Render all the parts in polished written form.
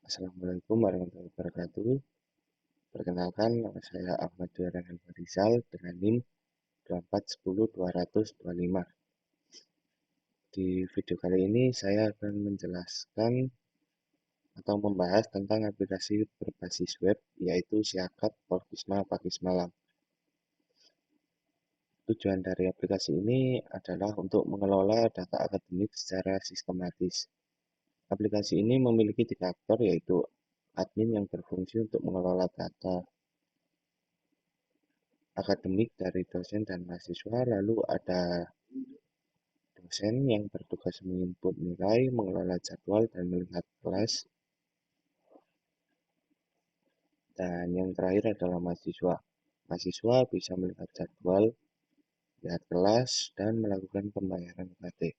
Assalamualaikum warahmatullahi wabarakatuh. Perkenalkan, nama saya Ahmad Duaran Rizal dengan NIM 2410225. Di video kali ini saya akan menjelaskan atau membahas tentang aplikasi berbasis web, yaitu Siakat Polkisma Pakis Malang. Tujuan dari aplikasi ini adalah untuk mengelola data akademik secara sistematis. Aplikasi ini memiliki 3 aktor, yaitu admin yang berfungsi untuk mengelola data akademik dari dosen dan mahasiswa, lalu ada dosen yang bertugas menginput nilai, mengelola jadwal, dan melihat kelas, dan yang terakhir adalah mahasiswa. Mahasiswa bisa melihat jadwal, lihat kelas, dan melakukan pembayaran UKT.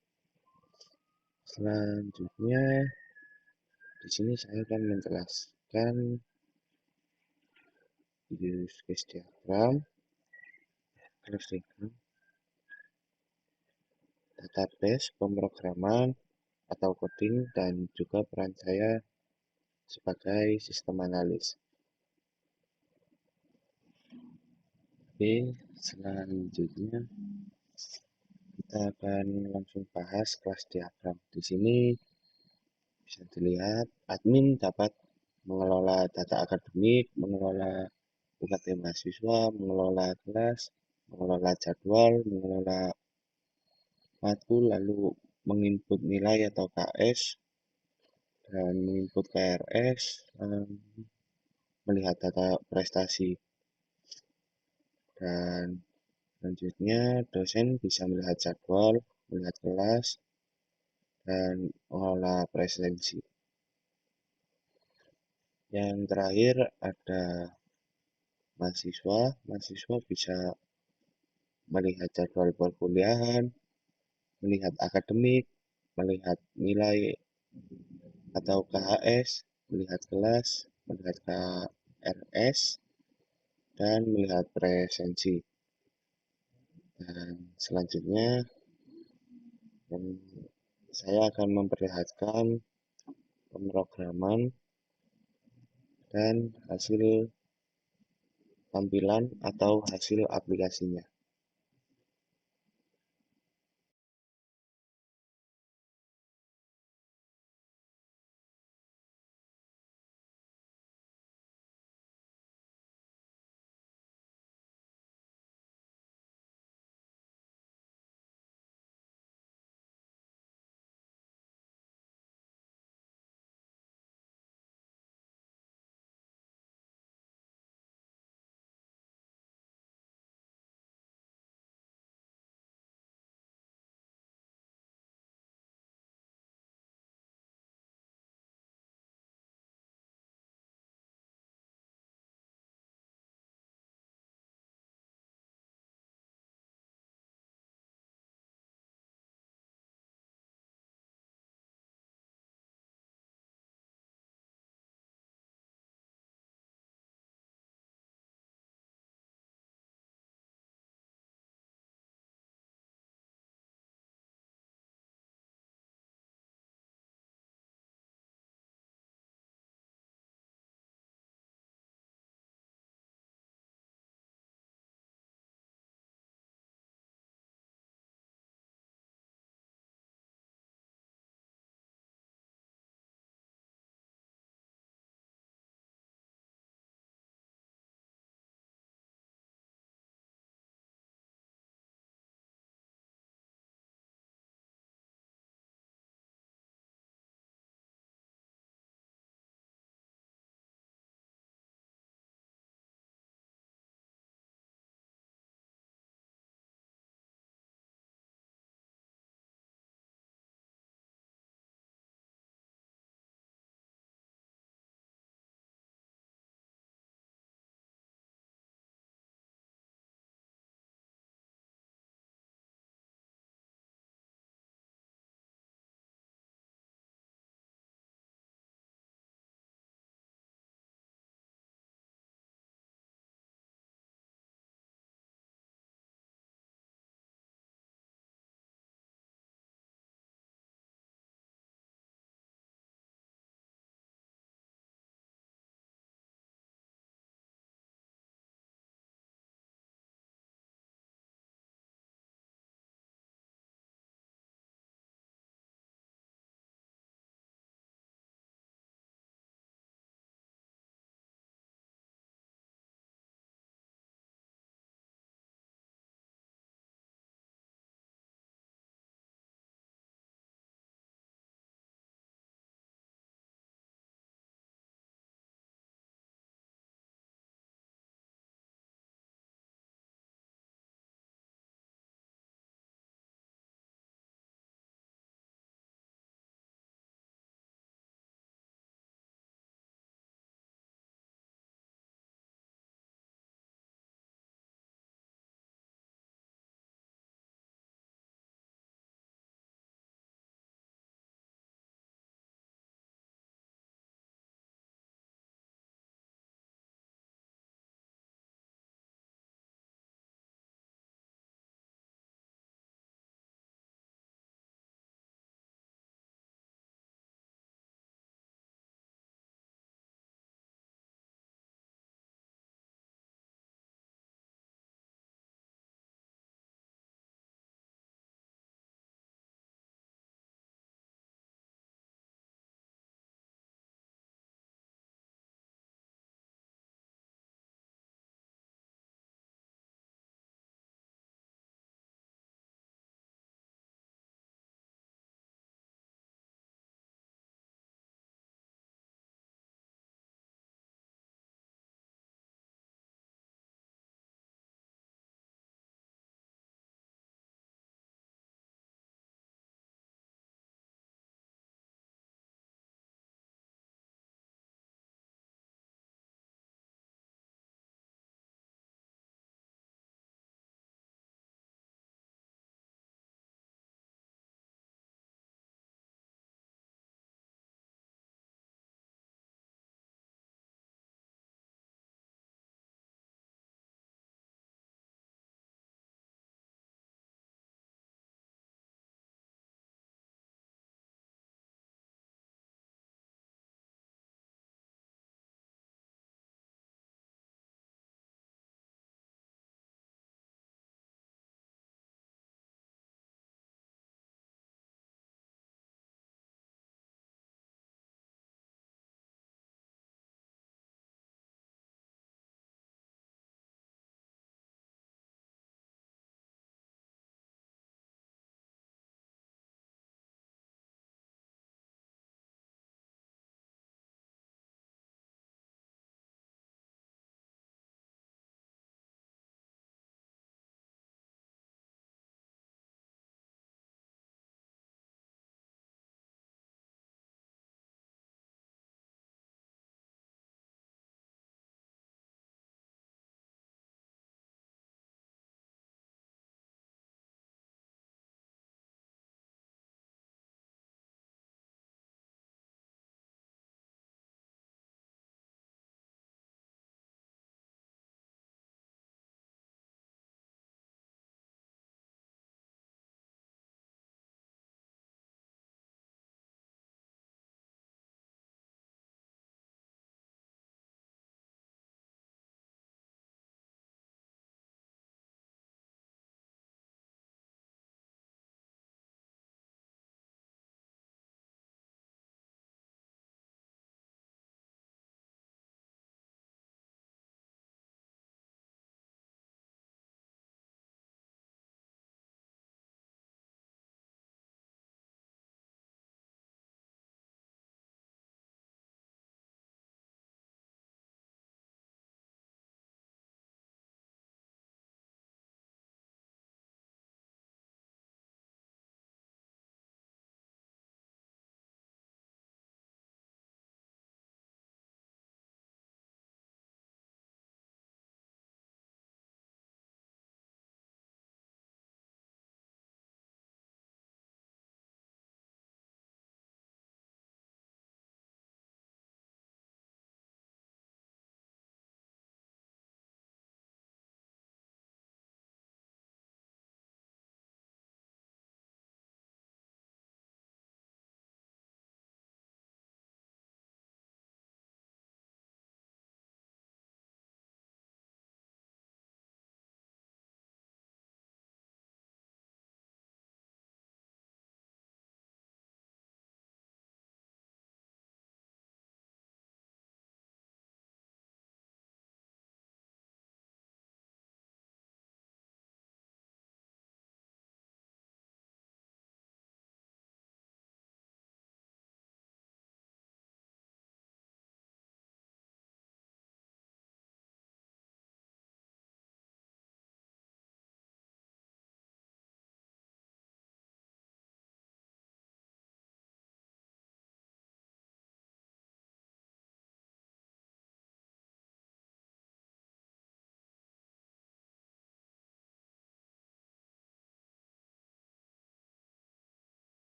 Selanjutnya, di sini saya akan menjelaskan use case diagram, database, pemrograman atau coding, dan juga peran saya sebagai sistem analis. Oke, selanjutnya kita akan langsung bahas kelas diagram. Di sini bisa dilihat admin dapat mengelola data akademik, mengelola UKT mahasiswa, mengelola kelas, mengelola jadwal, mengelola matkul, lalu menginput nilai atau KS, dan menginput KRS, melihat data prestasi. Dan selanjutnya dosen bisa melihat jadwal, melihat kelas, dan mengelola presensi. Yang terakhir ada mahasiswa. Mahasiswa bisa melihat jadwal perkuliahan, melihat akademik, melihat nilai atau KHS, melihat kelas, melihat KRS, dan melihat presensi. Dan selanjutnya saya akan memperlihatkan pemrograman dan hasil tampilan atau hasil aplikasinya.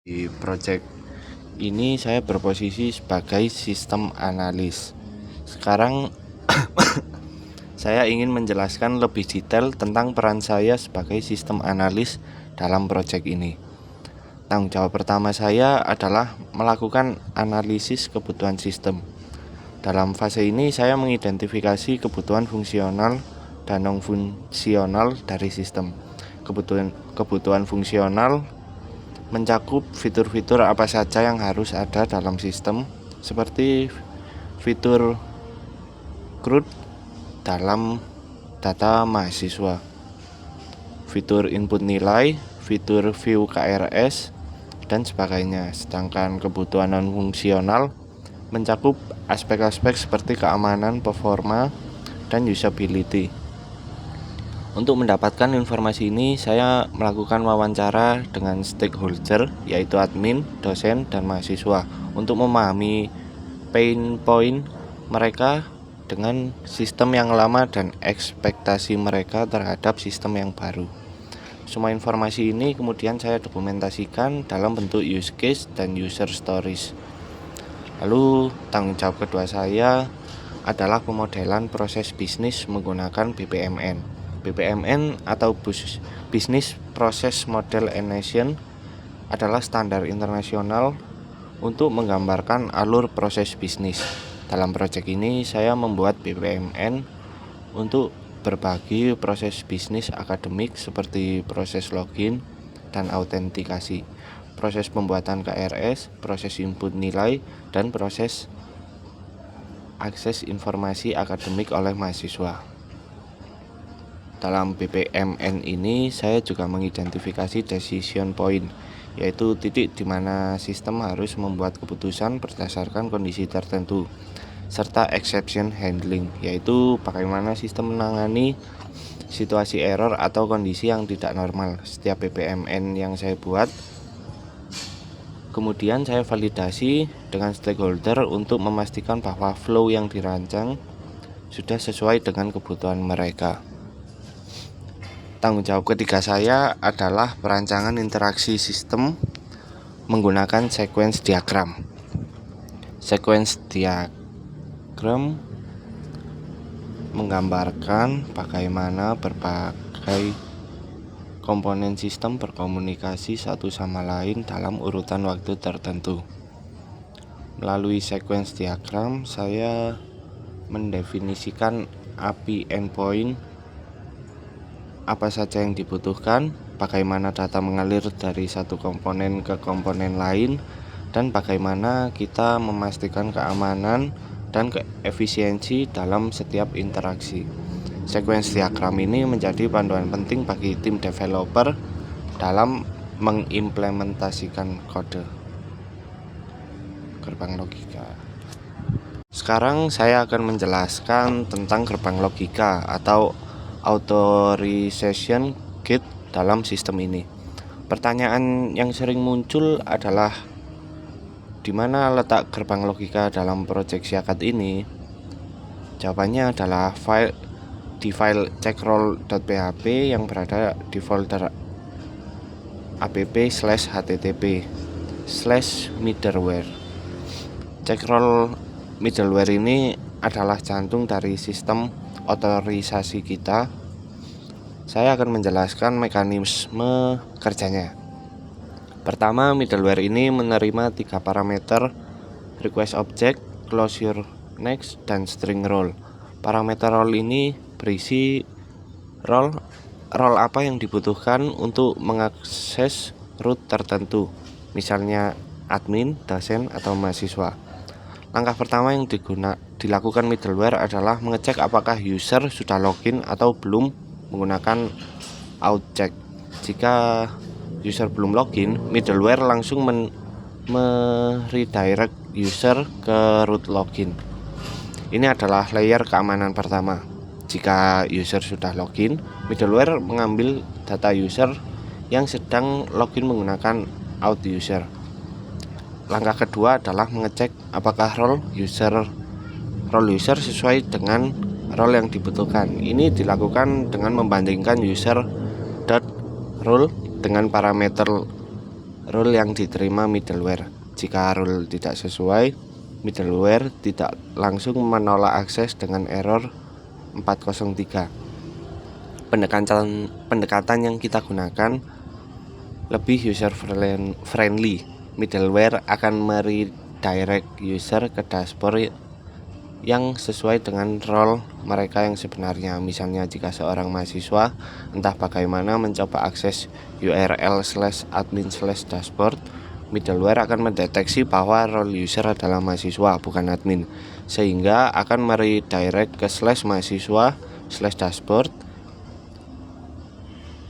Di project ini saya berposisi sebagai sistem analis. Sekarang saya ingin menjelaskan lebih detail tentang peran saya sebagai sistem analis dalam project ini. Tanggung jawab pertama saya adalah melakukan analisis kebutuhan sistem. Dalam fase ini saya mengidentifikasi kebutuhan fungsional dan non-fungsional dari sistem. Kebutuhan fungsional mencakup fitur-fitur apa saja yang harus ada dalam sistem, seperti fitur CRUD dalam data mahasiswa, fitur input nilai, fitur view KRS, dan sebagainya. Sedangkan kebutuhan non-fungsional mencakup aspek-aspek seperti keamanan, performa, dan usability. Untuk mendapatkan informasi ini, saya melakukan wawancara dengan stakeholder, yaitu admin, dosen, dan mahasiswa, untuk memahami pain point mereka dengan sistem yang lama dan ekspektasi mereka terhadap sistem yang baru. Semua informasi ini kemudian saya dokumentasikan dalam bentuk use case dan user stories. Lalu tanggung jawab kedua saya adalah pemodelan proses bisnis menggunakan BPMN. BPMN atau Business Process Model Nation adalah standar internasional untuk menggambarkan alur proses bisnis. Dalam proyek ini saya membuat BPMN untuk berbagi proses bisnis akademik seperti proses login dan autentikasi, proses pembuatan KRS, proses input nilai, dan proses akses informasi akademik oleh mahasiswa. Dalam BPMN ini saya juga mengidentifikasi decision point, yaitu titik di mana sistem harus membuat keputusan berdasarkan kondisi tertentu, serta exception handling, yaitu bagaimana sistem menangani situasi error atau kondisi yang tidak normal. Setiap BPMN yang saya buat kemudian saya validasi dengan stakeholder untuk memastikan bahwa flow yang dirancang sudah sesuai dengan kebutuhan mereka. Tanggung jawab ketiga saya adalah perancangan interaksi sistem menggunakan sequence diagram. Sequence diagram menggambarkan bagaimana berbagai komponen sistem berkomunikasi satu sama lain dalam urutan waktu tertentu. Melalui sequence diagram, saya mendefinisikan API endpoint, apa saja yang dibutuhkan, bagaimana data mengalir dari satu komponen ke komponen lain, dan bagaimana kita memastikan keamanan dan efisiensi dalam setiap interaksi. Sequence diagram ini menjadi panduan penting bagi tim developer dalam mengimplementasikan kode gerbang logika. Sekarang saya akan menjelaskan tentang gerbang logika atau authorization gate dalam sistem ini. Pertanyaan yang sering muncul adalah di mana letak gerbang logika dalam proyek Siakat ini? Jawabannya adalah di file checkrole.php yang berada di folder app/http/middleware. Checkrole middleware ini adalah jantung dari sistem otorisasi kita. Saya akan menjelaskan mekanisme kerjanya. Pertama, middleware ini menerima 3 parameter: request object, closure next, dan string role. Parameter role ini berisi role apa yang dibutuhkan untuk mengakses root tertentu, misalnya admin, dosen, atau mahasiswa. Langkah pertama yang dilakukan middleware adalah mengecek apakah user sudah login atau belum menggunakan outcheck. Jika user belum login, middleware langsung redirect user ke root login. Ini adalah layer keamanan pertama. Jika user sudah login, middleware mengambil data user yang sedang login menggunakan out user. Langkah kedua adalah mengecek apakah role user sesuai dengan role yang dibutuhkan. Ini dilakukan dengan membandingkan user.role dengan parameter rule yang diterima middleware. Jika rule tidak sesuai, middleware tidak langsung menolak akses dengan error 403. Pendekatan yang kita gunakan lebih user friendly. Middleware akan meredirect user ke dashboard yang sesuai dengan role mereka yang sebenarnya. Misalnya jika seorang mahasiswa entah bagaimana mencoba akses URL/admin/dashboard, middleware akan mendeteksi bahwa role user adalah mahasiswa bukan admin, sehingga akan meredirect ke /mahasiswa/dashboard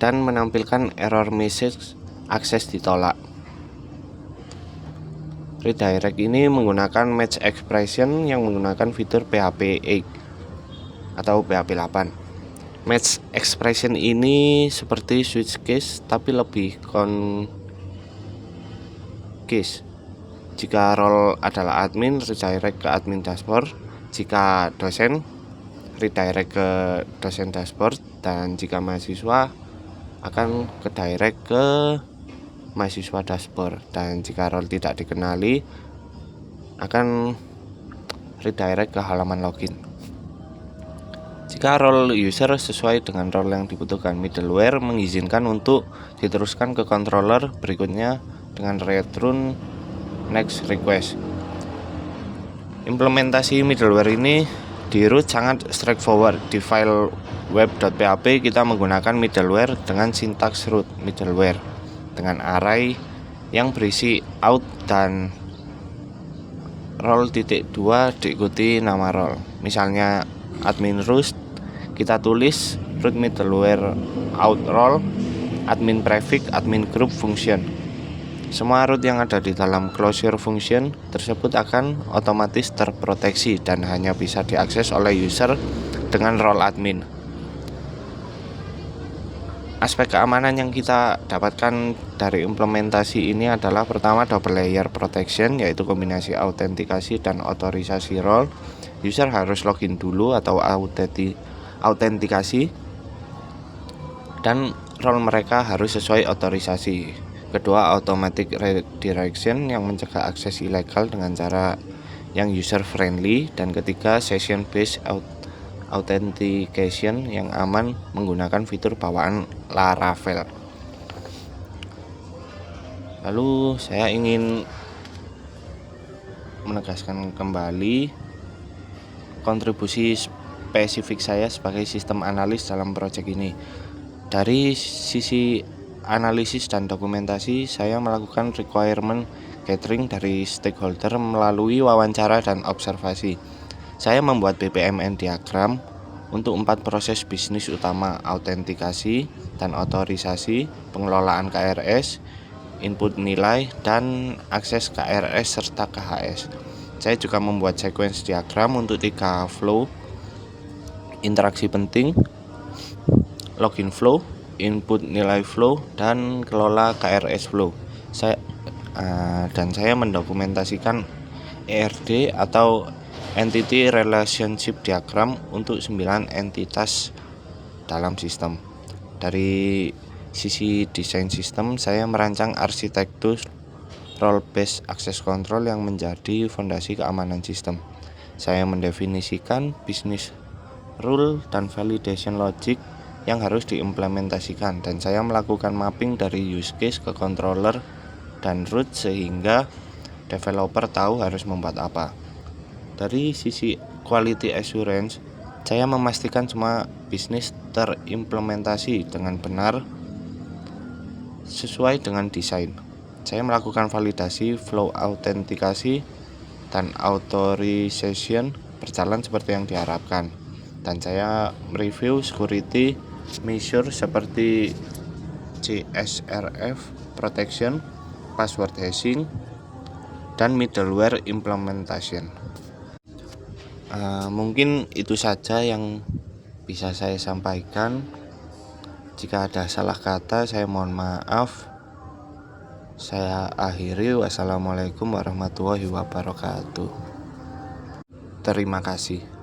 dan menampilkan error message akses ditolak. Redirect ini menggunakan match expression yang menggunakan fitur PHP 8 atau PHP 8. Match expression ini seperti switch case tapi lebih case. Jika role adalah admin, redirect ke admin dashboard. Jika dosen, redirect ke dosen dashboard. Dan jika mahasiswa, akan ke direct ke mahasiswa dashboard. Dan jika role tidak dikenali, akan redirect ke halaman login. Jika role user sesuai dengan role yang dibutuhkan, middleware mengizinkan untuk diteruskan ke controller berikutnya dengan return next request. Implementasi middleware ini di root sangat straightforward. Di file web.php kita menggunakan middleware dengan sintaks root middleware dengan array yang berisi out dan role.2 diikuti nama role. Misalnya admin root, kita tulis root middleware out role, admin prefix, admin group function. Semua root yang ada di dalam closure function tersebut akan otomatis terproteksi dan hanya bisa diakses oleh user dengan role admin. Aspek keamanan yang kita dapatkan dari implementasi ini adalah pertama double layer protection, yaitu kombinasi autentikasi dan otorisasi role. User harus login dulu atau autentikasi dan role mereka harus sesuai otorisasi. Kedua, automatic redirection yang mencegah akses ilegal dengan cara yang user friendly. Dan ketiga, session based authentication yang aman menggunakan fitur bawaan Laravel. Lalu saya ingin menegaskan kembali kontribusi spesifik saya sebagai sistem analis dalam proyek ini. Dari sisi analisis dan dokumentasi, saya melakukan requirement gathering dari stakeholder melalui wawancara dan observasi. Saya membuat BPMN diagram untuk 4 proses bisnis utama: autentikasi dan otorisasi, pengelolaan KRS, input nilai, dan akses KRS serta KHS. Saya juga membuat sequence diagram untuk 3 flow: interaksi penting, login flow, input nilai flow, dan kelola KRS flow. Saya mendokumentasikan ERD atau Entity Relationship Diagram untuk 9 entitas dalam sistem. Dari sisi desain sistem, saya merancang arsitektur role-based access control yang menjadi fondasi keamanan sistem. Saya mendefinisikan bisnis rule dan validation logic yang harus diimplementasikan, dan saya melakukan mapping dari use case ke controller dan root sehingga developer tahu harus membuat apa. Dari sisi quality assurance, saya memastikan semua bisnis terimplementasi dengan benar sesuai dengan desain. Saya melakukan validasi, flow autentikasi, dan authorization berjalan seperti yang diharapkan. Dan saya mereview security measure seperti CSRF protection, password hashing, dan middleware implementation. Mungkin itu saja yang bisa saya sampaikan. Jika ada salah kata, saya mohon maaf. Saya akhiri. Wassalamualaikum warahmatullahi wabarakatuh. Terima kasih.